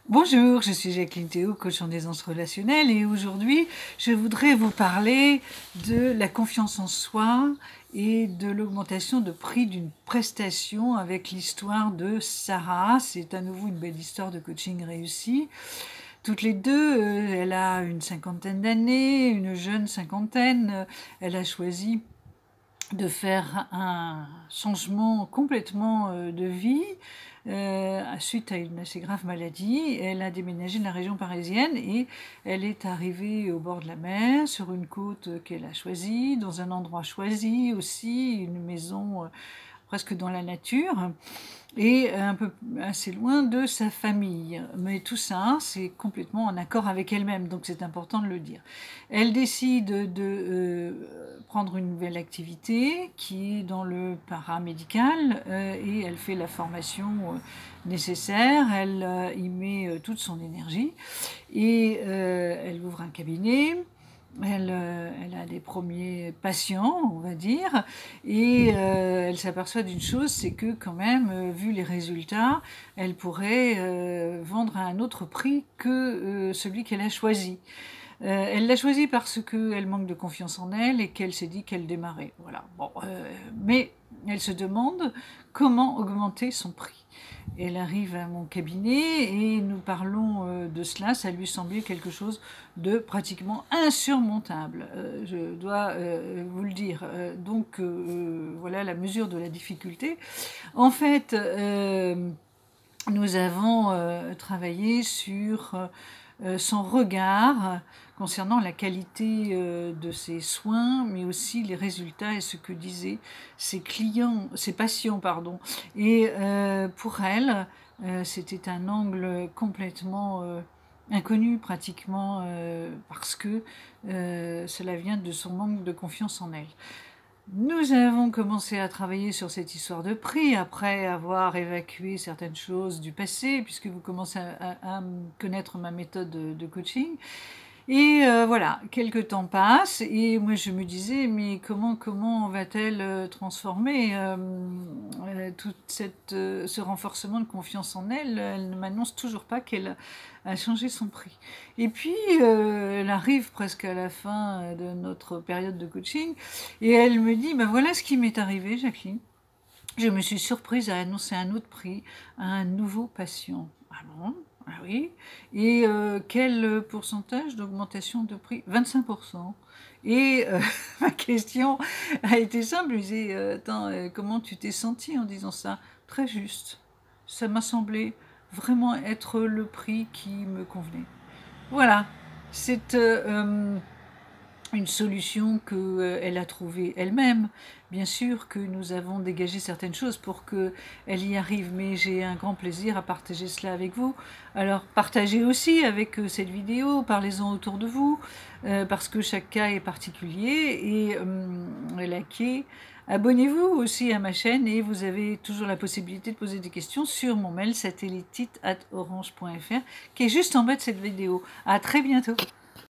Bonjour, je suis Jacqueline Théo, coach en aisance relationnelle, et aujourd'hui je voudrais vous parler de la confiance en soi et de l'augmentation de prix d'une prestation avec l'histoire de Sarah. C'est à nouveau une belle histoire de coaching réussi. Toutes les deux, elle a une cinquantaine d'années, une jeune cinquantaine. Elle a choisi de faire un changement complètement de vie suite à une assez grave maladie. Elle a déménagé de la région parisienne et elle est arrivée au bord de la mer, sur une côte qu'elle a choisie, dans un endroit choisi aussi, une maison presque dans la nature, et un peu assez loin de sa famille. Mais tout ça, c'est complètement en accord avec elle-même, donc c'est important de le dire. Elle décide de prendre une nouvelle activité qui est dans le paramédical, et elle fait la formation nécessaire, elle y met toute son énergie, et elle ouvre un cabinet. Elle a des premiers patients, on va dire, et elle s'aperçoit d'une chose, c'est que quand même, vu les résultats, elle pourrait vendre à un autre prix que celui qu'elle a choisi. Elle l'a choisi parce qu'elle manque de confiance en elle et qu'elle s'est dit qu'elle démarrait. Voilà. Bon, mais elle se demande comment augmenter son prix. Elle arrive à mon cabinet et nous parlons de cela. Ça lui semblait quelque chose de pratiquement insurmontable, je dois vous le dire. Donc voilà la mesure de la difficulté. En fait, nous avons travaillé sur son regard concernant la qualité de ses soins, mais aussi les résultats et ce que disaient ses clients, ses patients, pardon. Et pour elle, c'était un angle complètement inconnu pratiquement, parce que cela vient de son manque de confiance en elle. Nous avons commencé à travailler sur cette histoire de prix après avoir évacué certaines choses du passé, puisque vous commencez à connaître ma méthode de coaching. Et voilà, quelques temps passent et moi je me disais, mais comment va-t-elle transformer tout ce renforcement de confiance en elle? Elle ne m'annonce toujours pas qu'elle a changé son prix. Et puis elle arrive presque à la fin de notre période de coaching et elle me dit, ben voilà ce qui m'est arrivé, Jacqueline. Je me suis surprise à annoncer un autre prix à un nouveau patient. Ah bon? Ah oui. Et quel pourcentage d'augmentation de prix? 25%. Et ma question a été simple. Je lui disais, attends, comment tu t'es sentie en disant ça? Très juste. Ça m'a semblé vraiment être le prix qui me convenait. Voilà. C'est une solution qu'elle a trouvée elle-même. Bien sûr que nous avons dégagé certaines choses pour qu'elle y arrive, mais j'ai un grand plaisir à partager cela avec vous. Alors partagez aussi avec cette vidéo, parlez-en autour de vous, parce que chaque cas est particulier, et likez. Abonnez-vous aussi à ma chaîne et vous avez toujours la possibilité de poser des questions sur mon mail satelliteit@orange.fr qui est juste en bas de cette vidéo. À très bientôt.